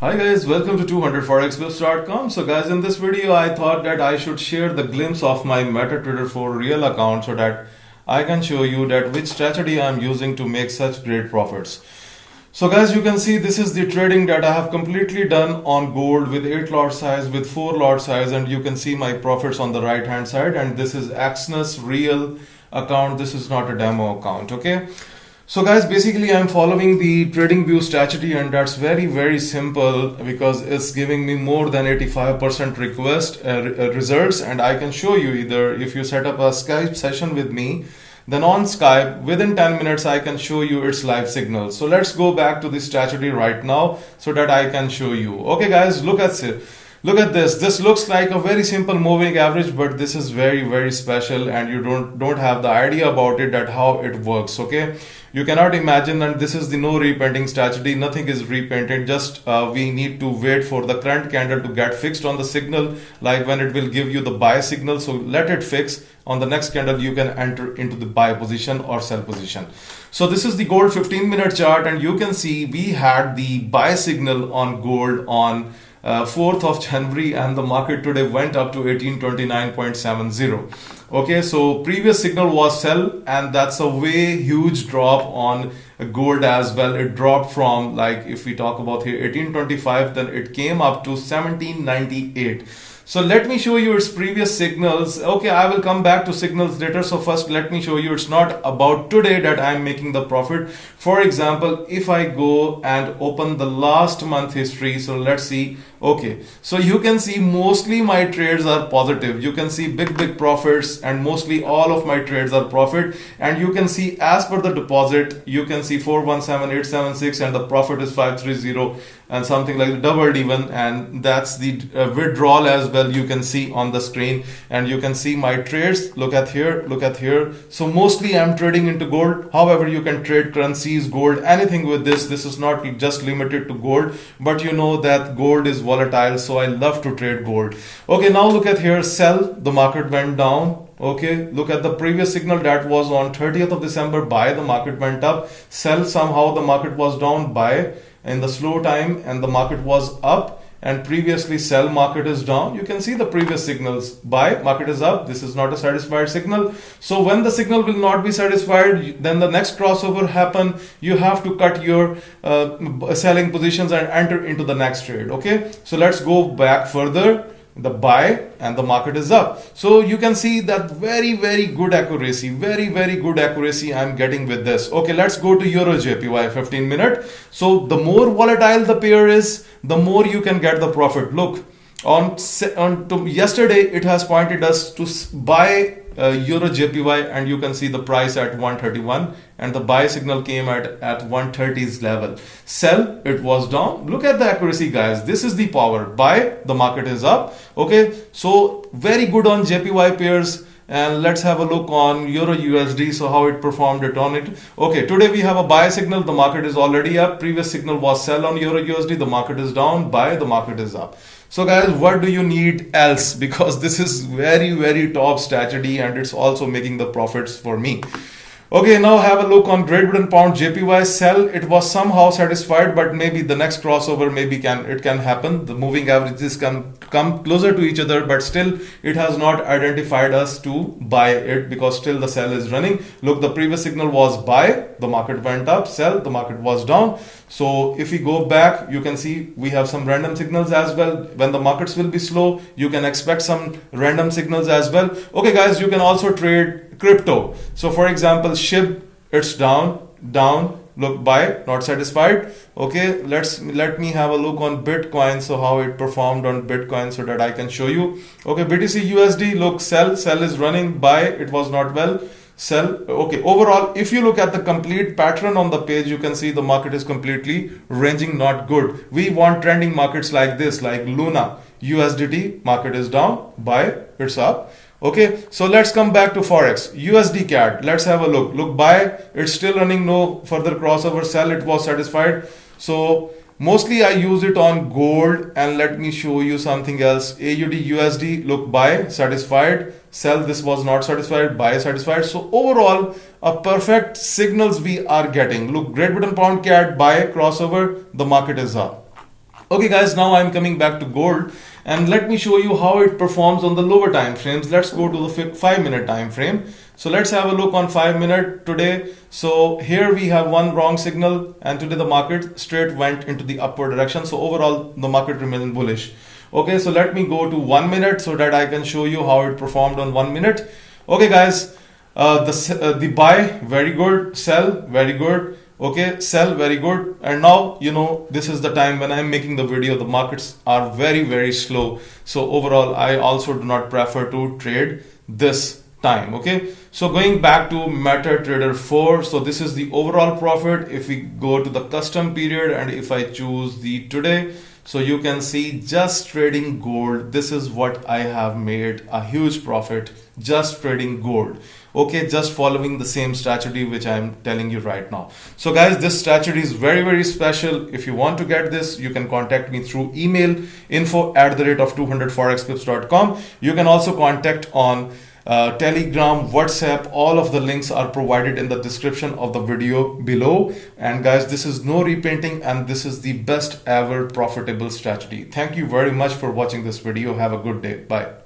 Hi guys, welcome to 200forexwebs.com. So guys, in this video I thought that I should share the glimpse of my MetaTrader 4 real account so that I can show you that which strategy I am using to make such great profits. So guys, you can see this is the trading that I have completely done on gold with 8 lot size, with 4 lot size, and you can see my profits on the right hand side, and this is Exness real account. This is not a demo account, okay? So guys, basically I'm following the trading view strategy, and that's very simple because it's giving me more than 85% results, and I can show you either if you set up a Skype session with me, then on Skype within 10 minutes I can show you its live signal. So let's go back to the strategy right now so that I can show you. Okay guys, look at it. Look at this. This looks like a very simple moving average, but this is very special, and you don't have the idea about it, that how it works. Okay, you cannot imagine, and this is the no repainting strategy. Nothing is repainted. Just we need to wait for the current candle to get fixed on the signal, like when it will give you the buy signal. So let it fix. On the next candle you can enter into the buy position or sell position. So this is the gold 15-minute chart, and you can see we had the buy signal on gold on 4th of January, and the market today went up to 1829.70. Okay, so previous signal was sell, and that's a way huge drop on gold as well. It dropped from, like, if we talk about here 1825, then it came up to 1798. So let me show you its previous signals. Okay, I will come back to signals later. So first let me show you, it's not about today that I'm making the profit. For example, if I go and open the last month history, so let's see. Okay, so you can see mostly my trades are positive. You can see big profits, and mostly all of my trades are profit. And you can see as per the deposit, you can see 417876, and the profit is 530 and something like doubled even, and that's the withdrawal as well. You can see on the screen, and you can see my trades. Look at here. So mostly I'm trading into gold. However, you can trade currencies, gold, anything with this. This is not just limited to gold, but you know that gold is volatile, so I love to trade gold. Okay, now look at here, sell, the market went down. Okay, look at the previous signal that was on 30th of December, buy, the market went up. Sell, somehow the market was down, buy in the slow time, and the market was up. And previously sell, market is down. You can see the previous signals, buy, market is up. This is not a satisfied signal. So when the signal will not be satisfied, then the next crossover happen. You have to cut your selling positions and enter into the next trade. Okay, so let's go back further. The buy, and the market is up. So you can see that very good accuracy, very good accuracy I'm getting with this. Okay, let's go to Euro JPY 15-minute. So the more volatile the pair is, the more you can get the profit. Look, on yesterday it has pointed us to buy Euro JPY, and you can see the price at 131, and the buy signal came at 130's level. Sell, it was down. Look at the accuracy guys, this is the power. Buy, the market is up. Okay, so very good on JPY pairs. And let's have a look on Euro USD, so how it performed it on it. Okay, today we have a buy signal, the market is already up. Previous signal was sell on Euro USD, the market is down. Buy, the market is up. So guys, what do you need else? Because this is very top strategy, and it's also making the profits for me. Okay, now have a look on Great Britain Pound JPY. Sell, it was somehow satisfied, but maybe the next crossover it can happen. The moving averages can come closer to each other, but still it has not identified us to buy it, because still the sell is running. Look, the previous signal was buy, the market went up. Sell, the market was down. So if we go back, you can see we have some random signals as well. When the markets will be slow, you can expect some random signals as well. Okay guys, you can also trade crypto. So for example, SHIB, it's down. Look, buy, not satisfied. Okay, let me have a look on Bitcoin, so how it performed on Bitcoin, so that I can show you. Okay, BTC USD, look, sell is running. Buy, it was not well. Sell. Okay, overall if you look at the complete pattern on the page, you can see the market is completely ranging, not good. We want trending markets like this, like Luna USDT, market is down. Buy, it's up. Okay, so let's come back to Forex. USD CAD, let's have a look. Look, buy, it's still running, no further crossover. Sell, it was satisfied. So mostly I use it on gold, and let me show you something else. AUD USD, look, buy, satisfied. Sell, this was not satisfied. Buy, satisfied. So overall, a perfect signals we are getting. Look, Great Britain Pound CAD, buy, crossover, the market is up. Okay guys, now I'm coming back to gold and let me show you how it performs on the lower time frames. Let's go to the 5-minute time frame. So let's have a look on 5-minute today. So here we have one wrong signal and today the market straight went into the upward direction. So overall the market remains bullish. Okay, so let me go to 1 minute so that I can show you how it performed on 1 minute. Okay guys, the buy very good, sell very good. Okay, sell very good. And now this is the time when I'm making the video, the markets are very slow. So overall I also do not prefer to trade this time. Okay, so going back to MetaTrader 4, so this is the overall profit. If we go to the custom period and if I choose the today, so you can see just trading gold, this is what I have made a huge profit just trading gold. Okay, just following the same strategy which I'm telling you right now. So guys, this strategy is very special. If you want to get this, you can contact me through email info@200forexpips.com. You can also contact on Telegram, WhatsApp. All of the links are provided in the description of the video below. And guys, this is no repainting and this is the best ever profitable strategy. Thank you very much for watching this video. Have a good day. Bye.